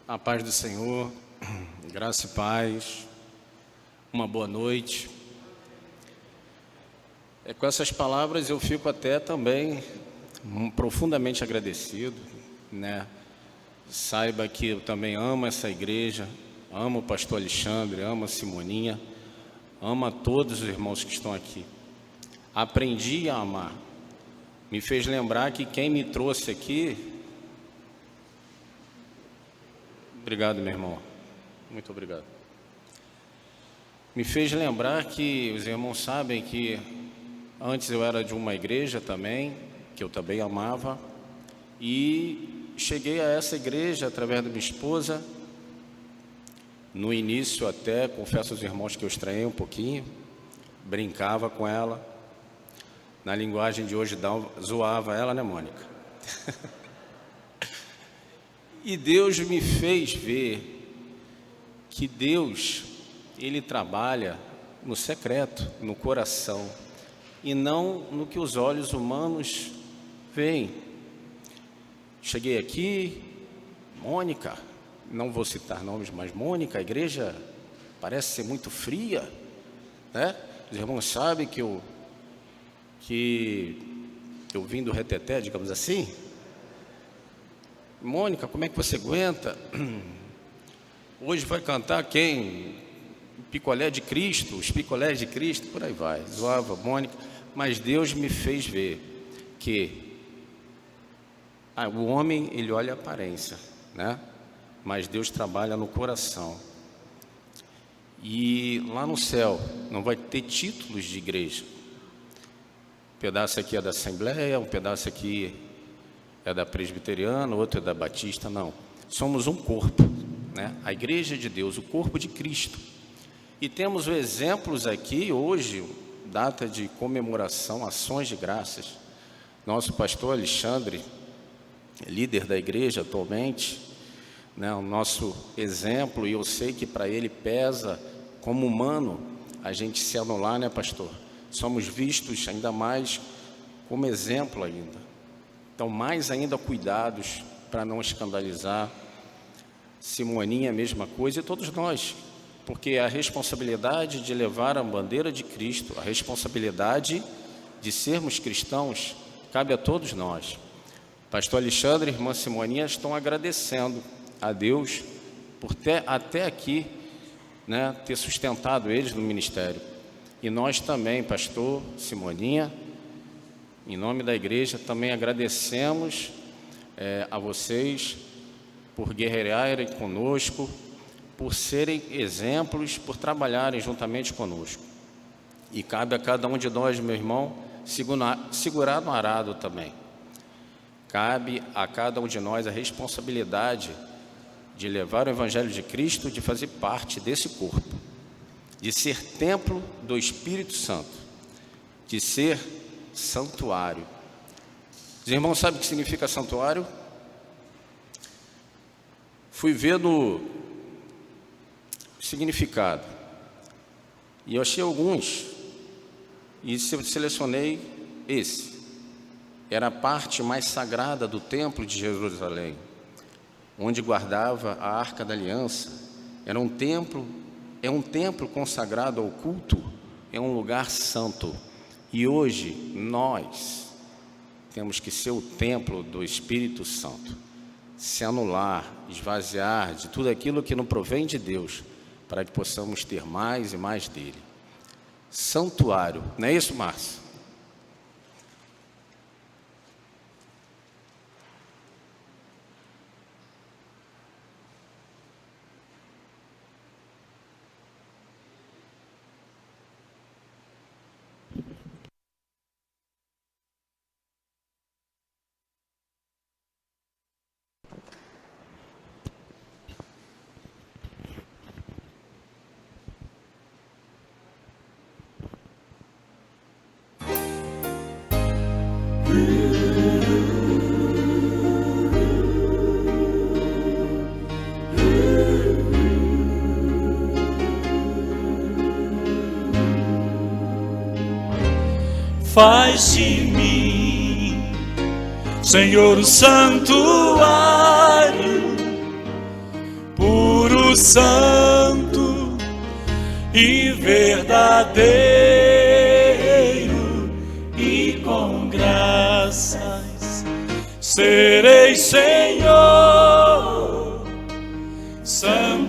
A paz do Senhor, graça e paz, uma boa noite. Com essas palavras eu fico até também profundamente agradecido, né? Saiba que eu também amo essa igreja, amo o pastor Alexandre, amo a Simoninha, amo a todos os irmãos que estão aqui. Aprendi a amar, me fez lembrar que quem me trouxe aqui... Obrigado, meu irmão. Muito obrigado. Me fez lembrar que os irmãos sabem que antes eu era de uma igreja também, que eu também amava, e cheguei a essa igreja através da minha esposa. No início até, confesso aos irmãos que eu estranhei um pouquinho, brincava com ela. Na linguagem de hoje, zoava ela, né, Mônica? E Deus me fez ver que Deus, Ele trabalha no secreto, no coração, e não no que os olhos humanos veem. Cheguei aqui, Mônica, não vou citar nomes, mas Mônica, a igreja parece ser muito fria, né? Os irmãos sabem que eu vim do reteté, digamos assim. Mônica, como é que você aguenta? Hoje vai cantar quem? Picolé de Cristo, os picolés de Cristo, por aí vai. Zoava Mônica, mas Deus me fez ver que o homem, ele olha a aparência, né? Mas Deus trabalha no coração. E lá no céu não vai ter títulos de igreja. Um pedaço aqui é da Assembleia, um pedaço aqui é da Presbiteriana, outro é da Batista, não. Somos um corpo, né? A igreja de Deus, o corpo de Cristo. E temos exemplos aqui hoje, data de comemoração, ações de graças. Nosso pastor Alexandre, líder da igreja atualmente, né? O nosso exemplo, e eu sei que para ele pesa como humano a gente se anular, né, pastor? Somos vistos ainda mais como exemplo ainda. Então, mais ainda cuidados para não escandalizar. Simoninha, a mesma coisa, e todos nós, porque a responsabilidade de levar a bandeira de Cristo, a responsabilidade de sermos cristãos, cabe a todos nós. Pastor Alexandre e irmã Simoninha estão agradecendo a Deus por até aqui, né, ter sustentado eles no ministério. E nós também, pastor Simoninha, em nome da igreja, também agradecemos a vocês por guerrearem conosco, por serem exemplos, por trabalharem juntamente conosco. E cabe a cada um de nós, meu irmão, segurar no arado também. Cabe a cada um de nós a responsabilidade de levar o Evangelho de Cristo, de fazer parte desse corpo, de ser templo do Espírito Santo, de ser santuário. Os irmãos sabem o que significa santuário? Fui ver no significado e eu achei alguns e selecionei esse. Era a parte mais sagrada do templo de Jerusalém, onde guardava a Arca da Aliança. Era um templo, é um templo consagrado ao culto, é um lugar santo. E hoje nós temos que ser o templo do Espírito Santo, se anular, esvaziar de tudo aquilo que não provém de Deus, para que possamos ter mais e mais dele. Santuário, não é isso, Márcio? Faz de mim, Senhor, o santuário santo e verdadeiro, e com graças serei Senhor, santuário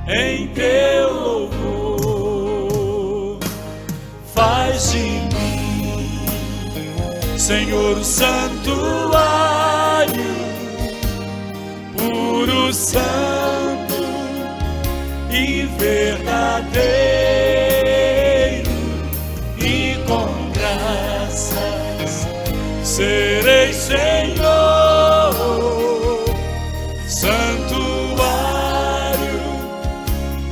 em teu louvor. Faz de mim, Senhor, o santuário, puro, santo e verdadeiro, e com graças serei Senhor, santuário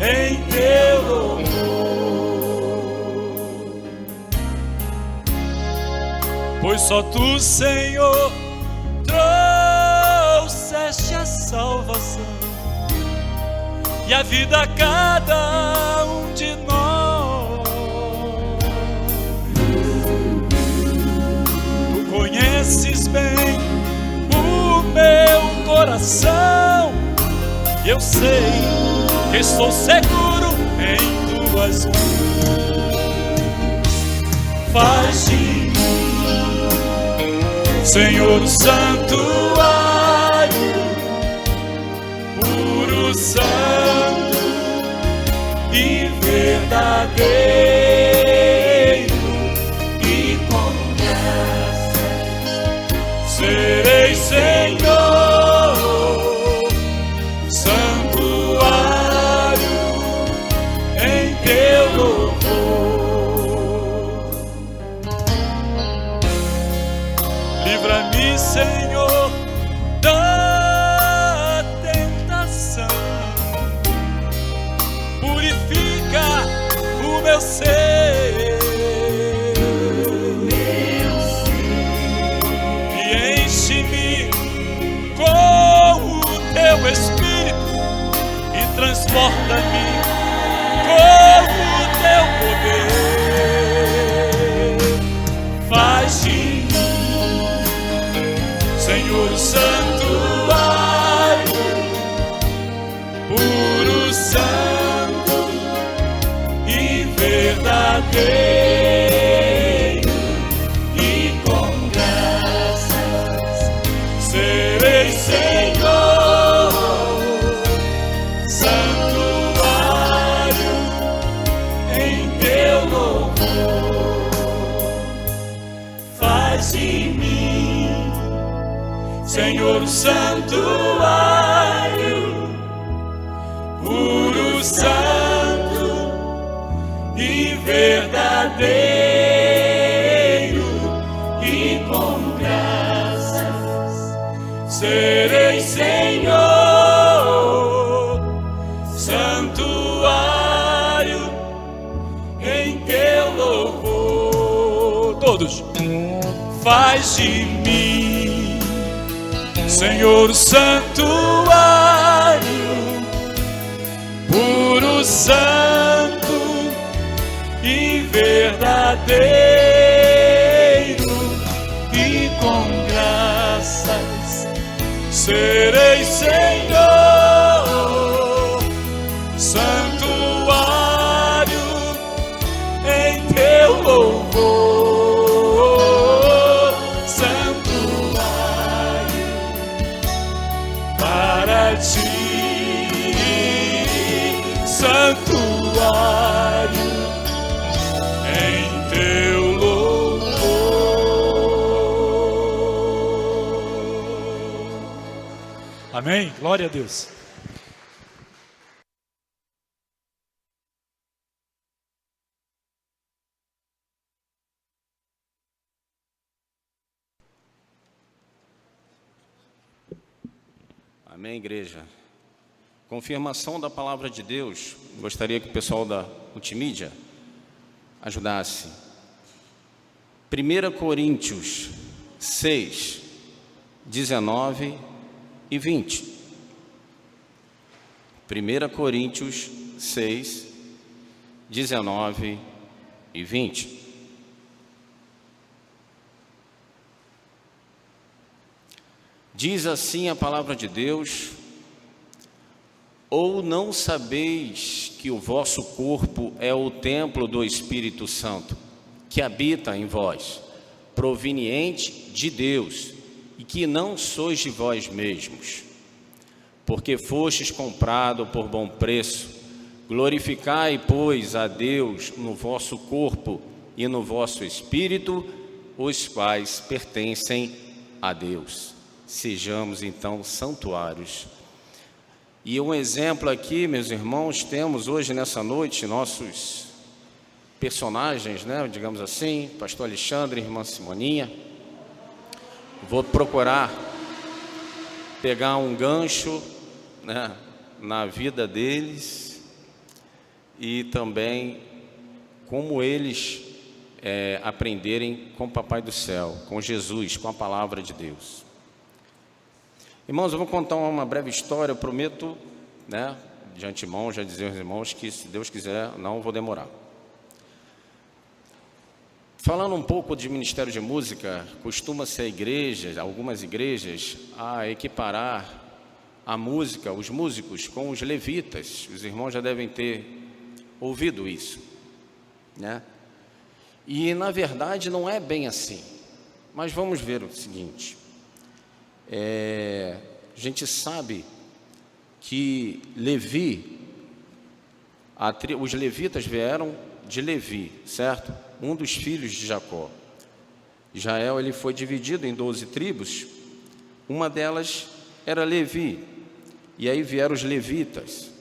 em teu louvor. Pois só tu, Senhor, trouxeste a salvação e a vida a cada um de nós. Tu conheces bem o meu coração, e eu sei que estou seguro em tuas mãos. Faz de mim, Senhor, o santuário, puro, santo e verdadeiro, e com graças serei Senhor, santuário em teu louvor. Livra-me, Senhor, da tentação, purifica o meu ser, e enche-me com o teu Espírito, e transporta-me com o teu poder. Faz de mim, Senhor, o santuário, puro, santo e verdadeiro, e com graças serei Senhor, santuário em teu louvor. Faz de mim, Senhor, o santuário, puro, santo e verdadeiro, e com graças serei Senhor, santuário em teu louvor. Todos. Faz de mim, Senhor, o santuário, puro, santo e verdadeiro, e com graças serei Senhor, santuário em teu louvor. Santuário em teu louvor. Amém? Glória a Deus. Amém, igreja. Confirmação da palavra de Deus. Gostaria que o pessoal da multimídia ajudasse. 1 Coríntios 6, 19 e 20. 1 Coríntios 6, 19 e 20. Diz assim a palavra de Deus, Ou não sabeis que o vosso corpo é o templo do Espírito Santo, que habita em vós, proveniente de Deus, e que não sois de vós mesmos, porque fostes comprado por bom preço? Glorificai, pois, a Deus no vosso corpo e no vosso espírito, os quais pertencem a Deus. Sejamos então santuários. E um exemplo aqui, meus irmãos, temos hoje nessa noite nossos personagens, né, digamos assim, pastor Alexandre, irmã Simoninha. Vou procurar pegar um gancho, né, na vida deles e também como eles aprenderem com o Papai do Céu, com Jesus, com a palavra de Deus. Irmãos, eu vou contar uma breve história, eu prometo, né, de antemão, já dizer aos irmãos que, se Deus quiser, não vou demorar. Falando um pouco de ministério de música, costuma-se algumas igrejas, a equiparar a música, os músicos, com os levitas. Os irmãos já devem ter ouvido isso, né? E, na verdade, não é bem assim. Mas vamos ver o seguinte. A gente sabe que Levi, os levitas vieram de Levi, certo? Um dos filhos de Jacó. Israel, ele foi dividido em 12 tribos, uma delas era Levi, e aí vieram os levitas.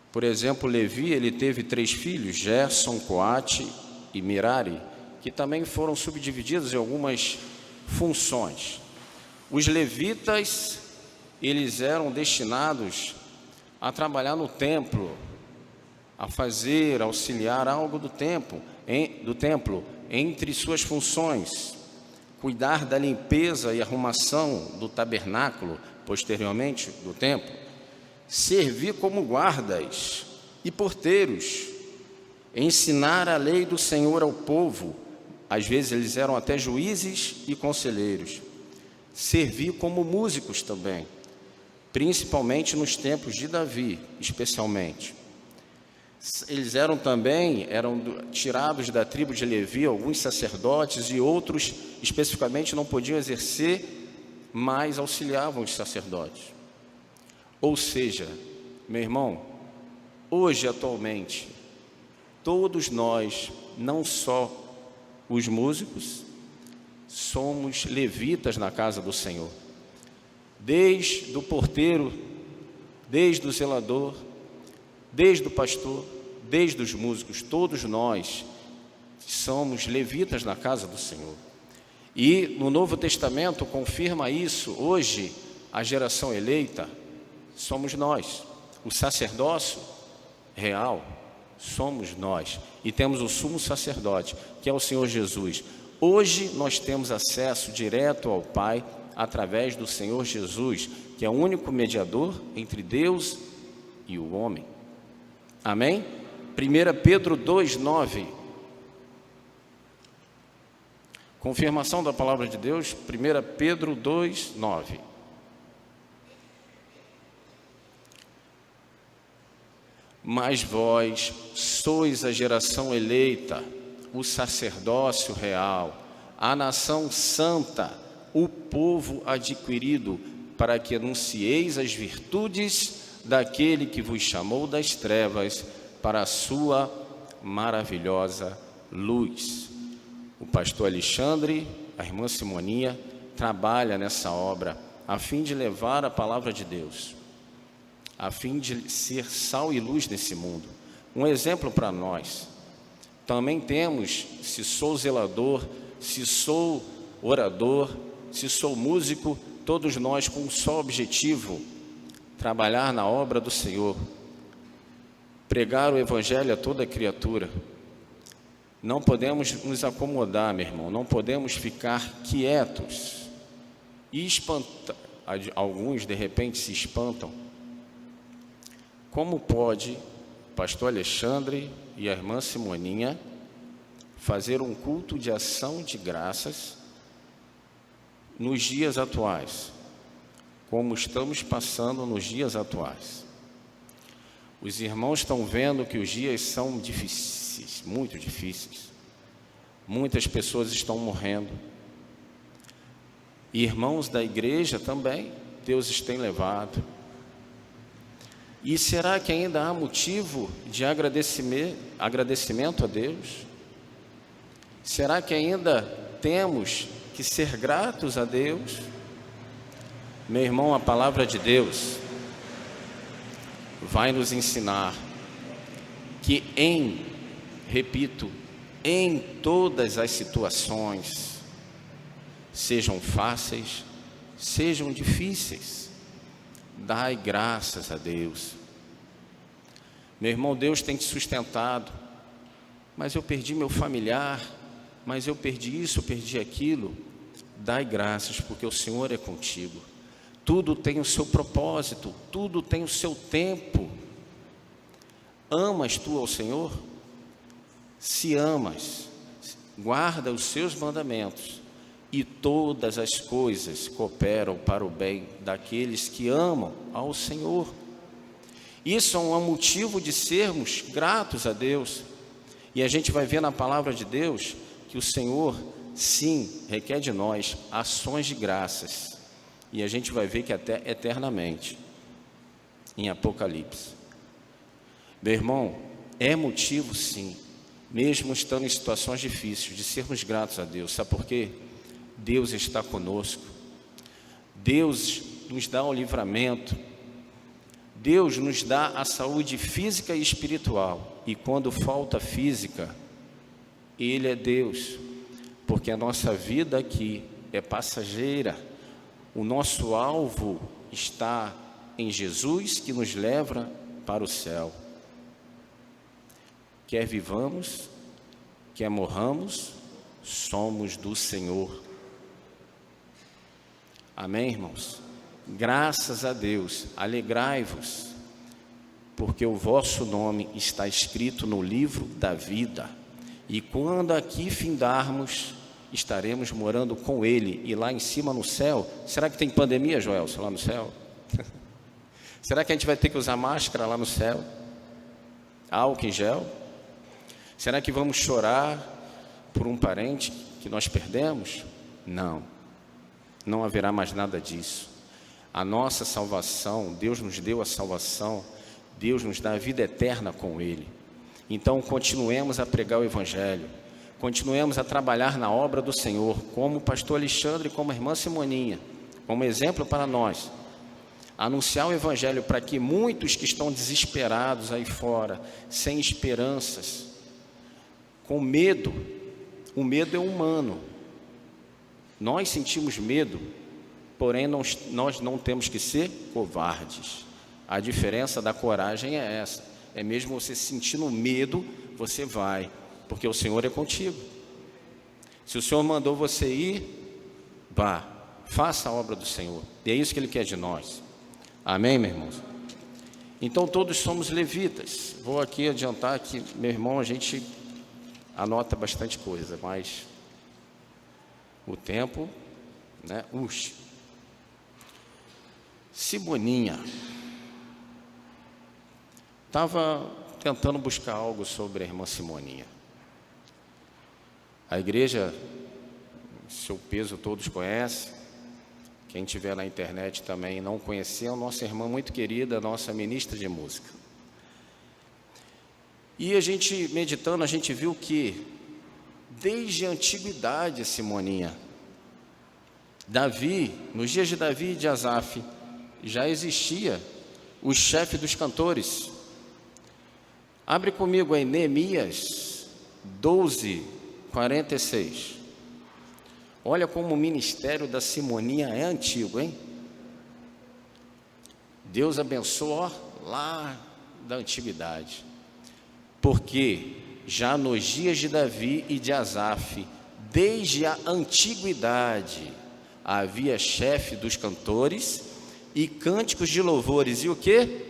Por exemplo, Levi, ele teve 3 filhos, Gerson, Coate e Merari, que também foram subdivididos em algumas funções. Os levitas, eles eram destinados a trabalhar no templo, a auxiliar algo do templo, entre suas funções, cuidar da limpeza e arrumação do tabernáculo, posteriormente do templo, servir como guardas e porteiros, ensinar a lei do Senhor ao povo, às vezes eles eram até juízes e conselheiros, servir como músicos também, principalmente nos tempos de Davi, especialmente. Eles eram tirados da tribo de Levi, alguns sacerdotes e outros especificamente não podiam exercer, mas auxiliavam os sacerdotes. Ou seja, meu irmão, hoje atualmente, todos nós, não só os músicos, somos levitas na casa do Senhor. Desde o porteiro, desde o zelador, desde o pastor, desde os músicos, todos nós somos levitas na casa do Senhor. E no Novo Testamento confirma isso. Hoje, a geração eleita somos nós. O sacerdócio real somos nós. E temos o sumo sacerdote, que é o Senhor Jesus. Hoje nós temos acesso direto ao Pai através do Senhor Jesus, que é o único mediador entre Deus e o homem. Amém? 1 Pedro 2:9. Confirmação da palavra de Deus, 1 Pedro 2:9. Mas vós sois a geração eleita, o sacerdócio real, a nação santa, o povo adquirido, para que anuncieis as virtudes daquele que vos chamou das trevas para a sua maravilhosa luz. O pastor Alexandre, a irmã Simoninha, trabalha nessa obra a fim de levar a palavra de Deus, a fim de ser sal e luz nesse mundo. Um exemplo para nós. Também temos, se sou zelador, se sou orador, se sou músico, todos nós com um só objetivo: trabalhar na obra do Senhor, pregar o Evangelho a toda criatura. Não podemos nos acomodar, meu irmão, não podemos ficar quietos e espantar. Alguns, de repente, se espantam. Como pode o pastor Alexandre e a irmã Simoninha fazer um culto de ação de graças nos dias atuais, como estamos passando nos dias atuais. Os irmãos estão vendo que os dias são difíceis, muito difíceis. Muitas pessoas estão morrendo. Irmãos da igreja também, Deus os tem levado. E será que ainda há motivo de agradecimento a Deus? Será que ainda temos que ser gratos a Deus? Meu irmão, a palavra de Deus vai nos ensinar que repito, em todas as situações, sejam fáceis, sejam difíceis, dai graças a Deus. Meu irmão, Deus tem te sustentado, mas eu perdi meu familiar, mas eu perdi isso, eu perdi aquilo. Dai graças, porque o Senhor é contigo. Tudo tem o seu propósito, tudo tem o seu tempo. Amas tu ao Senhor? Se amas, guarda os seus mandamentos, e todas as coisas cooperam para o bem daqueles que amam ao Senhor. Isso é um motivo de sermos gratos a Deus. E a gente vai ver na palavra de Deus que o Senhor, sim, requer de nós ações de graças. E a gente vai ver que até eternamente, em Apocalipse. Meu irmão, é motivo, sim, mesmo estando em situações difíceis, de sermos gratos a Deus. Sabe por quê? Deus está conosco. Deus nos dá o livramento. Deus nos dá a saúde física e espiritual. E quando falta física, Ele é Deus. Porque a nossa vida aqui é passageira. O nosso alvo está em Jesus, que nos leva para o céu. Quer vivamos, quer morramos, somos do Senhor. Amém, irmãos? Graças a Deus, alegrai-vos, porque o vosso nome está escrito no livro da vida. E quando aqui findarmos, estaremos morando com Ele. E lá em cima no céu, será que tem pandemia, Joelson, lá no céu? Será que a gente vai ter que usar máscara lá no céu? Álcool em gel? Será que vamos chorar por um parente que nós perdemos? Não, não haverá mais nada disso. A nossa salvação, Deus nos deu a salvação, Deus nos dá a vida eterna com Ele. Então continuemos a pregar o Evangelho, continuemos a trabalhar na obra do Senhor, como o pastor Alexandre e como a irmã Simoninha, como exemplo para nós. Anunciar o Evangelho para que muitos que estão desesperados aí fora, sem esperanças, com medo, o medo é humano. Nós sentimos medo, porém nós não temos que ser covardes. A diferença da coragem é essa. É mesmo você sentindo medo, você vai, porque o Senhor é contigo. Se o Senhor mandou você ir, vá, faça a obra do Senhor. E é isso que Ele quer de nós. Amém, meus irmãos? Então todos somos levitas. Vou aqui adiantar que, meu irmão, a gente anota bastante coisa, mas o tempo, né? Simoninha estava tentando buscar algo sobre a irmã Simoninha. A igreja, seu peso todos conhecem. Quem tiver na internet também não conheceu, nossa irmã muito querida, nossa ministra de música. E a gente meditando, a gente viu que desde a antiguidade, Simoninha, Davi, nos dias de Davi e de Asaf, já existia o chefe dos cantores. Abre comigo aí Neemias 12:46. Olha como o ministério da Simoninha é antigo, hein? Deus abençoa lá da antiguidade. Porque já nos dias de Davi e de Asaf, desde a antiguidade, havia chefe dos cantores e cânticos de louvores. E o quê?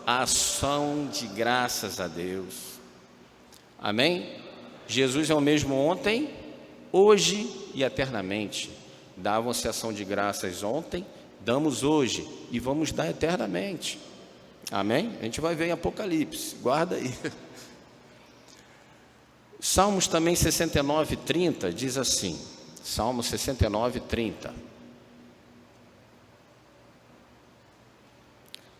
Ação de graças a Deus. Amém? Jesus é o mesmo ontem, hoje e eternamente. Davam-se ação de graças ontem damos hoje e vamos dar eternamente. Amém? A gente vai ver em Apocalipse, guarda aí. Salmos também 69:30 diz assim, Salmo 69:30.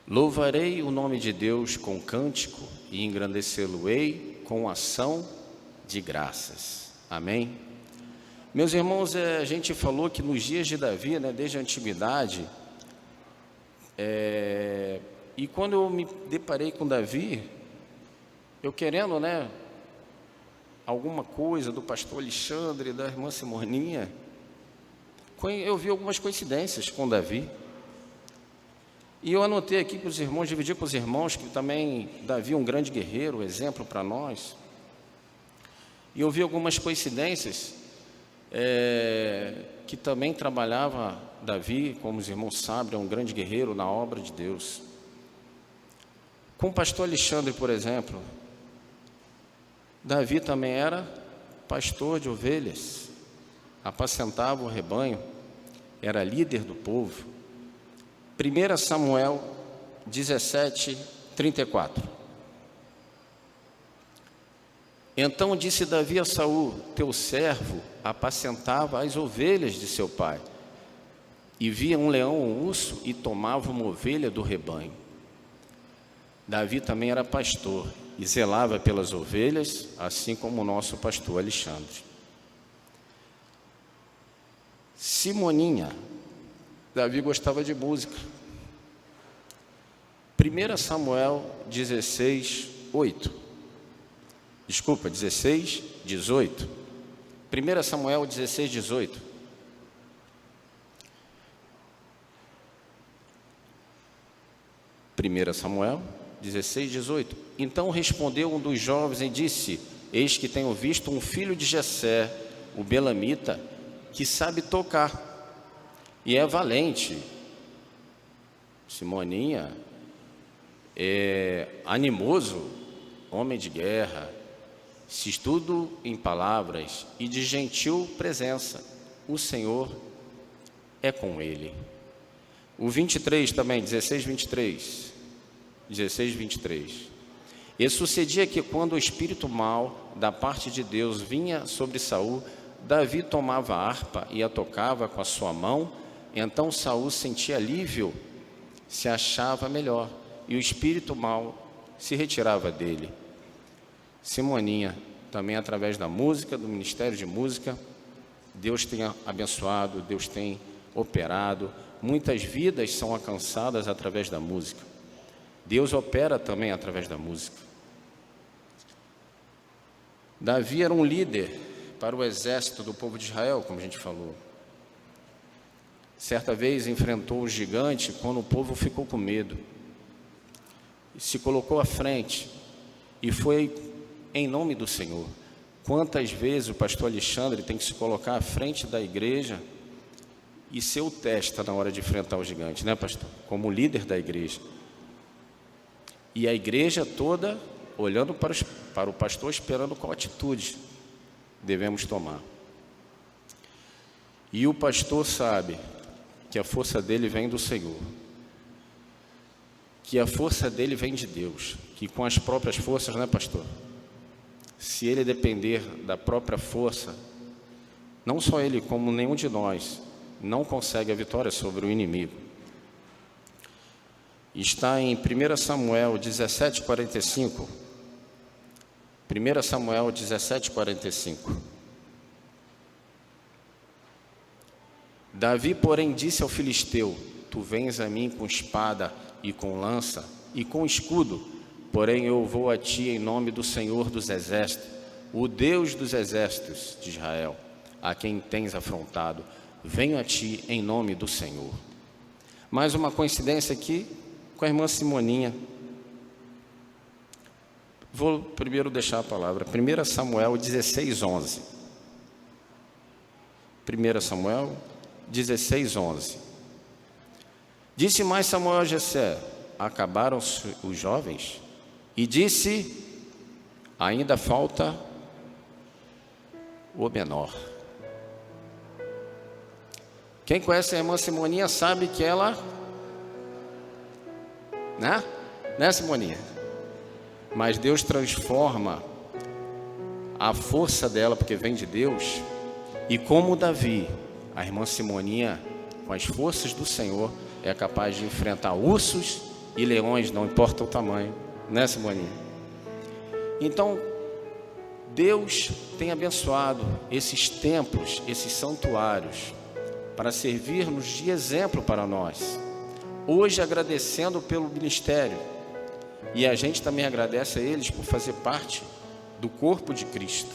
Louvarei o nome de Deus com cântico e engrandecê-lo-ei com ação de graças. Amém? Meus irmãos, a gente falou que nos dias de Davi, né, desde a antiguidade, e quando eu me deparei com Davi, eu querendo, né, alguma coisa do pastor Alexandre, da irmã Simoninha, eu vi algumas coincidências com Davi. E eu anotei aqui para os irmãos, dividi com os irmãos, que também Davi é um grande guerreiro, exemplo para nós. E eu vi algumas coincidências que também trabalhava Davi, como os irmãos sabem, é um grande guerreiro na obra de Deus. Com o pastor Alexandre, por exemplo, Davi também era pastor de ovelhas, apacentava o rebanho, era líder do povo. 1 Samuel 17:34. Então disse Davi a Saul: teu servo apacentava as ovelhas de seu pai, e via um leão ou um urso e tomava uma ovelha do rebanho. Davi também era pastor e zelava pelas ovelhas, assim como o nosso pastor Alexandre. Simoninha, Davi gostava de música. 1 Samuel 16:18. 1 Samuel 16:18. Samuel 16:18. Então respondeu um dos jovens e disse: eis que tenho visto um filho de Jessé, o belamita, que sabe tocar e é valente. Simoninha é animoso, homem de guerra, se estudo em palavras e de gentil presença. O Senhor é com ele. O 23 também, 16:23. E sucedia que quando o espírito mau da parte de Deus vinha sobre Saul, Davi tomava a harpa e a tocava com a sua mão. Então Saul sentia alívio, se achava melhor, e o espírito mau se retirava dele. Simoninha, também através da música, do ministério de música, Deus tem abençoado, Deus tem operado, muitas vidas são alcançadas através da música. Deus opera também através da música. Davi era um líder para o exército do povo de Israel, como a gente falou. Certa vez enfrentou o gigante quando o povo ficou com medo. Se colocou à frente e foi em nome do Senhor. Quantas vezes o pastor Alexandre tem que se colocar à frente da igreja e ser o testa na hora de enfrentar o gigante, né, pastor? Como líder da igreja. E a igreja toda olhando para o pastor, esperando qual atitude devemos tomar. E o pastor sabe que a força dele vem do Senhor, que a força dele vem de Deus, que com as próprias forças, né, pastor? Se ele depender da própria força, não só ele, como nenhum de nós, não consegue a vitória sobre o inimigo. Está em 1 Samuel 17:45. 1 Samuel 17:45. Davi, porém, disse ao filisteu: tu vens a mim com espada e com lança e com escudo, porém eu vou a ti em nome do Senhor dos exércitos, o Deus dos exércitos de Israel, a quem tens afrontado. Venho a ti em nome do Senhor. Mais uma coincidência aqui com a irmã Simoninha. Vou primeiro deixar a palavra. 1 Samuel 16:11. 1 Samuel 16:11. Disse mais Samuel a Jessé: acabaram os jovens? E disse: ainda falta o menor. Quem conhece a irmã Simoninha sabe que ela, né, Simoninha? Mas Deus transforma a força dela, porque vem de Deus. E como Davi, a irmã Simoninha, com as forças do Senhor, é capaz de enfrentar ursos e leões, não importa o tamanho, né, Simoninha? Então, Deus tem abençoado esses templos, esses santuários, para servir-nos de exemplo para nós. Hoje agradecendo pelo ministério, e a gente também agradece a eles por fazer parte do corpo de Cristo,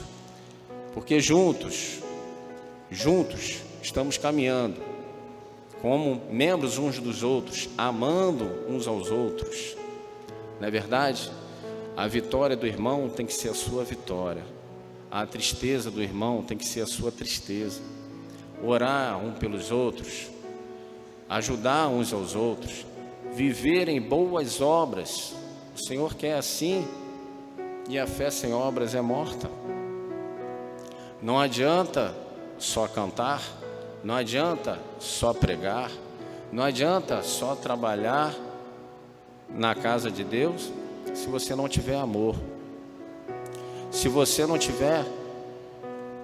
porque juntos estamos caminhando como membros uns dos outros, amando uns aos outros. Não é verdade? A vitória do irmão tem que ser a sua vitória, a tristeza do irmão tem que ser a sua tristeza. Orar um pelos outros, ajudar uns aos outros, viver em boas obras. O Senhor quer assim, e a fé sem obras é morta. Não adianta só cantar, não adianta só pregar, não adianta só trabalhar na casa de Deus se você não tiver amor, se você não tiver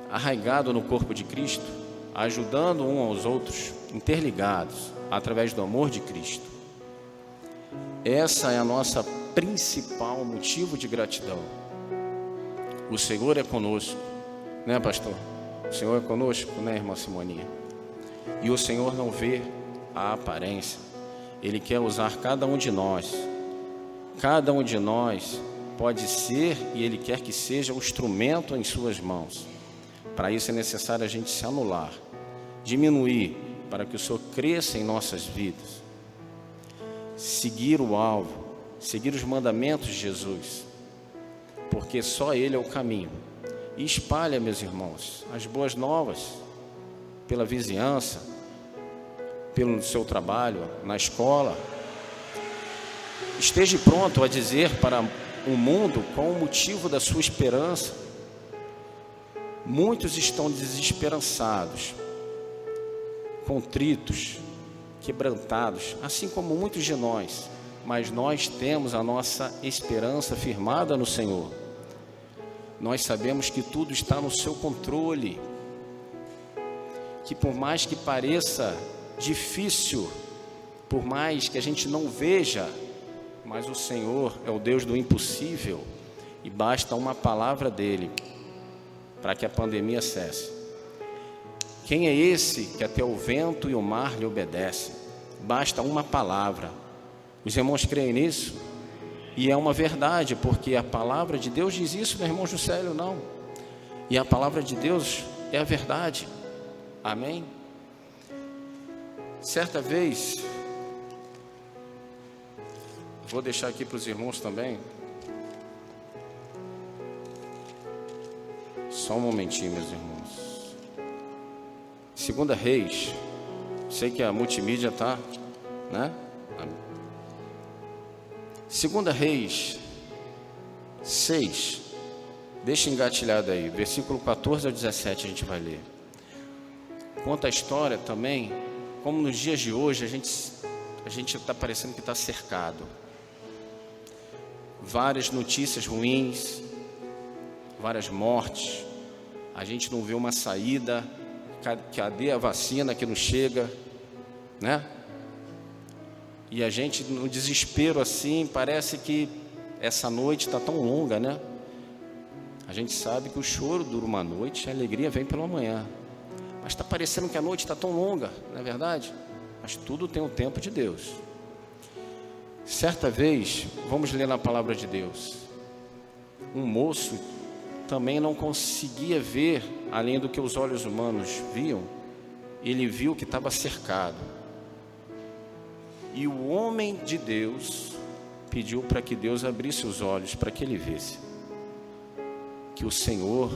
arraigado no corpo de Cristo, ajudando uns aos outros, interligados através do amor de Cristo. Essa é a nossa principal motivo de gratidão. O Senhor é conosco, né, pastor? O Senhor é conosco, né, irmã Simoninha? E o Senhor não vê a aparência. Ele quer usar cada um de nós. Cada um de nós pode ser, e Ele quer que seja, um instrumento em suas mãos. Para isso é necessário a gente se anular, diminuir, para que o Senhor cresça em nossas vidas. Seguir o alvo, seguir os mandamentos de Jesus, porque só Ele é o caminho. E espalha, meus irmãos, as boas novas pela vizinhança, pelo seu trabalho, na escola. Esteja pronto a dizer para o mundo qual o motivo da sua esperança. Muitos estão desesperançados, contritos, quebrantados, assim como muitos de nós, mas nós temos a nossa esperança firmada no Senhor. Nós sabemos que tudo está no seu controle, que por mais que pareça difícil, por mais que a gente não veja, mas o Senhor é o Deus do impossível, e basta uma palavra dEle para que a pandemia cesse. Quem é esse que até o vento e o mar lhe obedecem? Basta uma palavra. Os irmãos creem nisso? E é uma verdade, porque a palavra de Deus diz isso, meu irmão Juscelio, não. E a palavra de Deus é a verdade. Amém? Certa vez, vou deixar aqui para os irmãos também. Só um momentinho, meus irmãos. 2 Reis, sei que a multimídia está, né? 2 Reis 6, deixa engatilhado aí, versículo 14 ao 17 a gente vai ler. Conta a história também, como nos dias de hoje a gente está parecendo que está cercado. Várias notícias ruins, várias mortes, a gente não vê uma saída, cadê a vacina que não chega, né? E a gente no desespero assim, parece que essa noite está tão longa, né? A gente sabe que o choro dura uma noite, a alegria vem pela manhã. Mas está parecendo que a noite está tão longa, não é verdade? Mas tudo tem o tempo de Deus. Certa vez, vamos ler na palavra de Deus, um moço também não conseguia ver além do que os olhos humanos viam. Ele viu que estava cercado. E o homem de Deus pediu para que Deus abrisse os olhos para que ele visse que o Senhor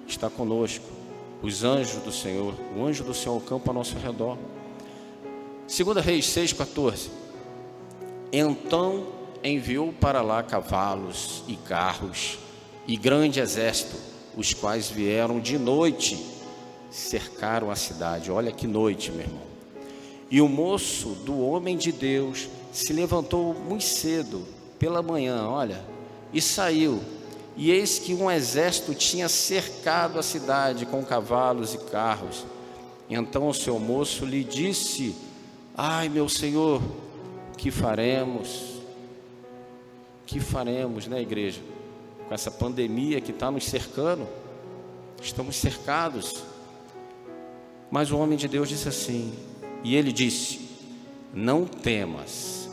está conosco. Os anjos do Senhor, o anjo do Senhor acampa ao nosso redor. 2 Reis 6,14. Então enviou para lá cavalos e carros e grande exército, os quais vieram de noite, cercaram a cidade. Olha que noite, meu irmão. E o moço do homem de Deus se levantou muito cedo, pela manhã, olha, e saiu. E eis que um exército tinha cercado a cidade com cavalos e carros. Então o seu moço lhe disse: ai, meu senhor, que faremos? Que faremos, né, igreja? Com essa pandemia que está nos cercando, estamos cercados. Mas o homem de Deus disse assim, e ele disse: não temas,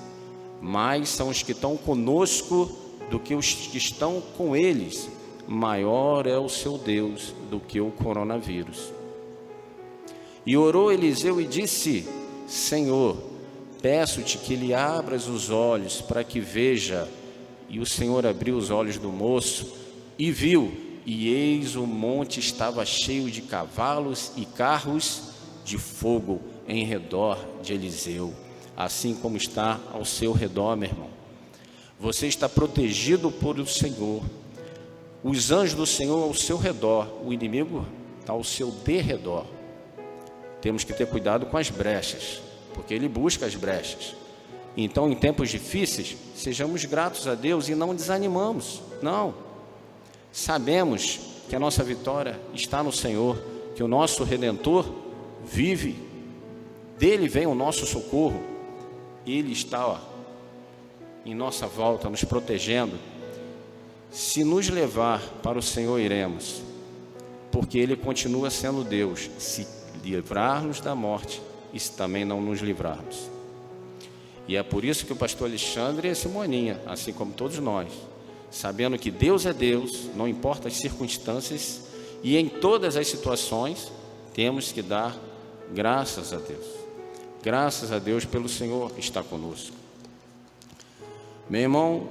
mais são os que estão conosco do que os que estão com eles. Maior é o seu Deus do que o coronavírus. E orou Eliseu e disse: Senhor, peço-te que lhe abras os olhos para que veja. E o Senhor abriu os olhos do moço e viu, e eis o monte estava cheio de cavalos e carros de fogo em redor de Eliseu, assim como está ao seu redor, meu irmão. Você está protegido por o Senhor, os anjos do Senhor ao seu redor, o inimigo está ao seu derredor. Temos que ter cuidado com as brechas, porque ele busca as brechas. Então, em tempos difíceis, sejamos gratos a Deus e não desanimamos, não. Sabemos que a nossa vitória está no Senhor, que o nosso Redentor vive, dele vem o nosso socorro, ele está em nossa volta, nos protegendo. Se nos levar para o Senhor, iremos, porque ele continua sendo Deus. Se livrar-nos da morte, e se também não nos livrarmos. E é por isso que o pastor Alexandre é Simoninha, assim como todos nós, sabendo que Deus é Deus, não importa as circunstâncias, e em todas as situações temos que dar graças a Deus. Graças a Deus pelo Senhor que está conosco. Meu irmão,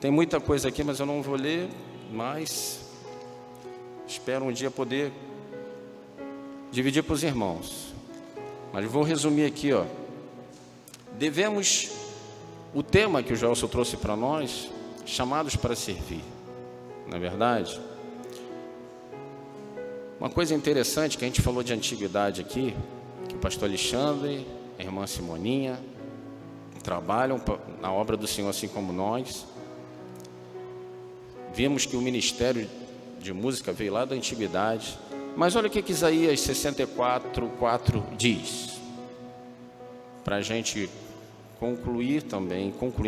tem muita coisa aqui, mas eu não vou ler, mas espero um dia poder dividir para os irmãos. Mas vou resumir aqui, Devemos, o tema que o Gelson trouxe para nós, chamados para servir. Não é verdade? Uma coisa interessante que a gente falou de antiguidade aqui, que o pastor Alexandre, a irmã Simoninha, trabalham na obra do Senhor assim como nós. Vimos que o ministério de música veio lá da antiguidade. Mas olha o que Isaías 64:4 diz, para a gente concluir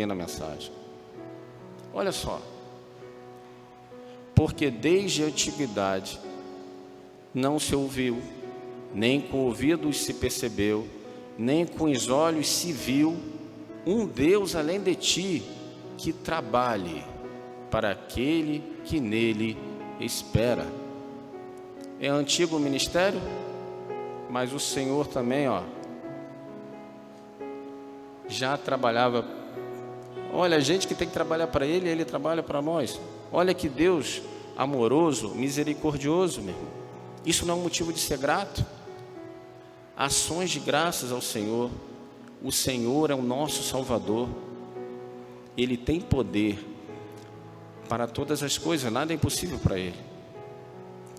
na mensagem. Olha só: porque desde a antiguidade não se ouviu, nem com ouvidos se percebeu, nem com os olhos se viu, um Deus além de ti, que trabalhe para aquele que nele espera. É antigo o ministério, mas o Senhor também, já trabalhava. Olha, a gente que tem que trabalhar para Ele, Ele trabalha para nós. Olha que Deus amoroso, misericordioso, meu irmão. Isso não é um motivo de ser grato? Ações de graças ao Senhor. O Senhor é o nosso Salvador. Ele tem poder para todas as coisas, nada é impossível para Ele.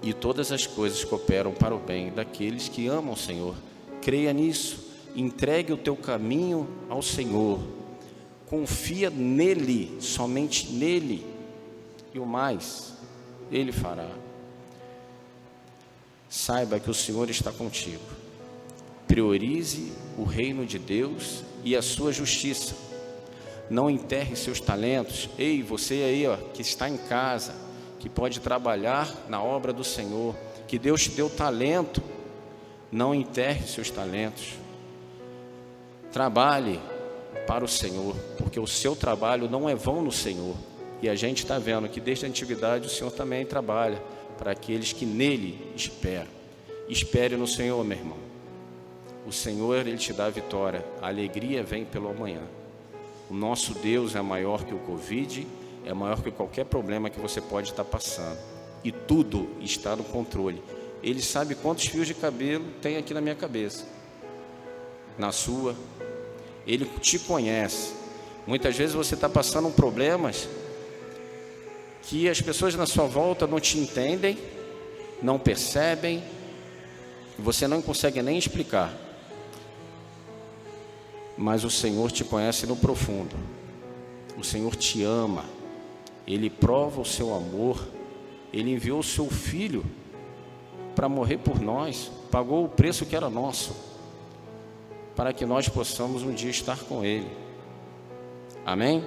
E todas as coisas cooperam para o bem daqueles que amam o Senhor. Creia nisso. Entregue o teu caminho ao Senhor. Confia nele, somente nele. E o mais, Ele fará. Saiba que o Senhor está contigo. Priorize o reino de Deus e a sua justiça. Não enterre seus talentos. Ei, você aí, que está em casa, que pode trabalhar na obra do Senhor, que Deus te deu talento, não enterre seus talentos. Trabalhe para o Senhor, porque o seu trabalho não é vão no Senhor. E a gente está vendo que desde a antiguidade o Senhor também trabalha para aqueles que nele esperam. Espere no Senhor, meu irmão. O Senhor, Ele te dá a vitória. A alegria vem pelo amanhã. O nosso Deus é maior que o Covid, é maior que qualquer problema que você pode estar passando. E tudo está no controle. Ele sabe quantos fios de cabelo tem aqui na minha cabeça, na sua. Ele te conhece. Muitas vezes você está passando problemas que as pessoas na sua volta não te entendem, não percebem, você não consegue nem explicar. mas o Senhor te conhece no profundo. O Senhor te ama. Ele prova o seu amor. Ele enviou o seu Filho para morrer por nós, pagou o preço que era nosso, para que nós possamos um dia estar com Ele. Amém?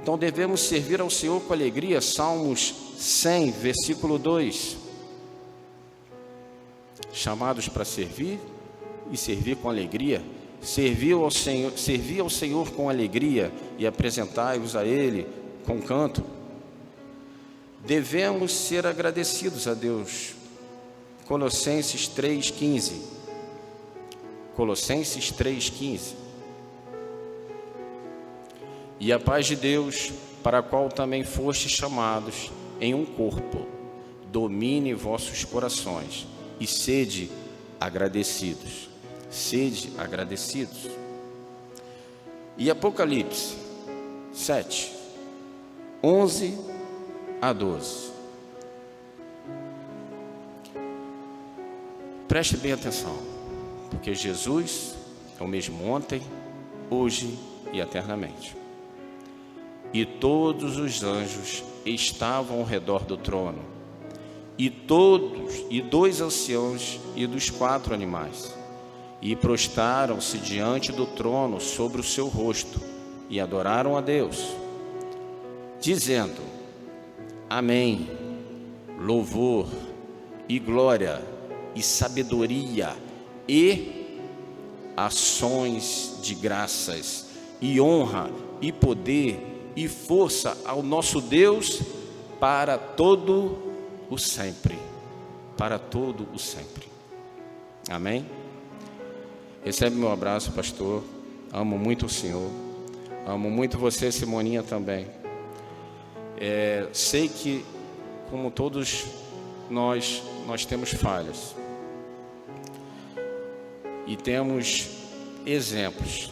Então devemos servir ao Senhor com alegria. Salmos 100, versículo 2. Chamados para servir e servir com alegria. Servir ao Senhor com alegria e apresentai-vos a Ele com canto. Devemos ser agradecidos a Deus. Colossenses 3,15. Colossenses 3,15. E a paz de Deus, para a qual também fostes chamados em um corpo, domine vossos corações e sede agradecidos. Sede agradecidos. E Apocalipse 7, 11 a 12. Preste bem atenção, porque Jesus é o mesmo ontem, hoje e eternamente. E todos os anjos estavam ao redor do trono, e dois anciãos e dos 4 animais, e prostraram-se diante do trono sobre o seu rosto, e adoraram a Deus, dizendo: Amém, louvor e glória e sabedoria e ações de graças e honra e poder e força ao nosso Deus para todo o sempre. Para todo o sempre. Amém? Recebe meu abraço, pastor. Amo muito o Senhor. Amo muito você, Simoninha, também. Sei que, como todos nós temos falhas. E temos exemplos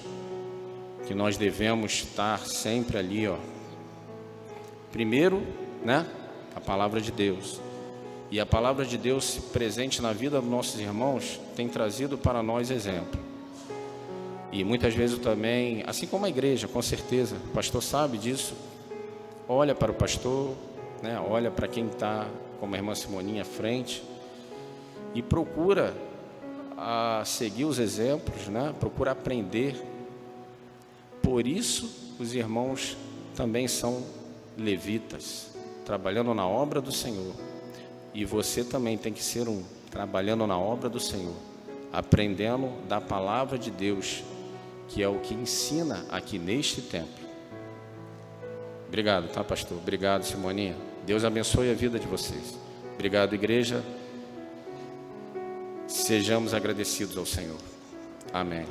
que nós devemos estar sempre ali, ó. Primeiro, né? A palavra de Deus. E a palavra de Deus presente na vida dos nossos irmãos tem trazido para nós exemplo. E muitas vezes também, assim como a igreja, com certeza, o pastor sabe disso. Olha para o pastor, né? Olha para quem está, como a irmã Simoninha, à frente, e procura seguir os exemplos, né? Procura aprender. Por isso, os irmãos também são levitas, trabalhando na obra do Senhor. E você também tem que ser trabalhando na obra do Senhor, aprendendo da palavra de Deus, que é o que ensina aqui neste templo. Obrigado, tá, pastor? Obrigado, Simoninha. Deus abençoe a vida de vocês. Obrigado, igreja. Sejamos agradecidos ao Senhor. Amém.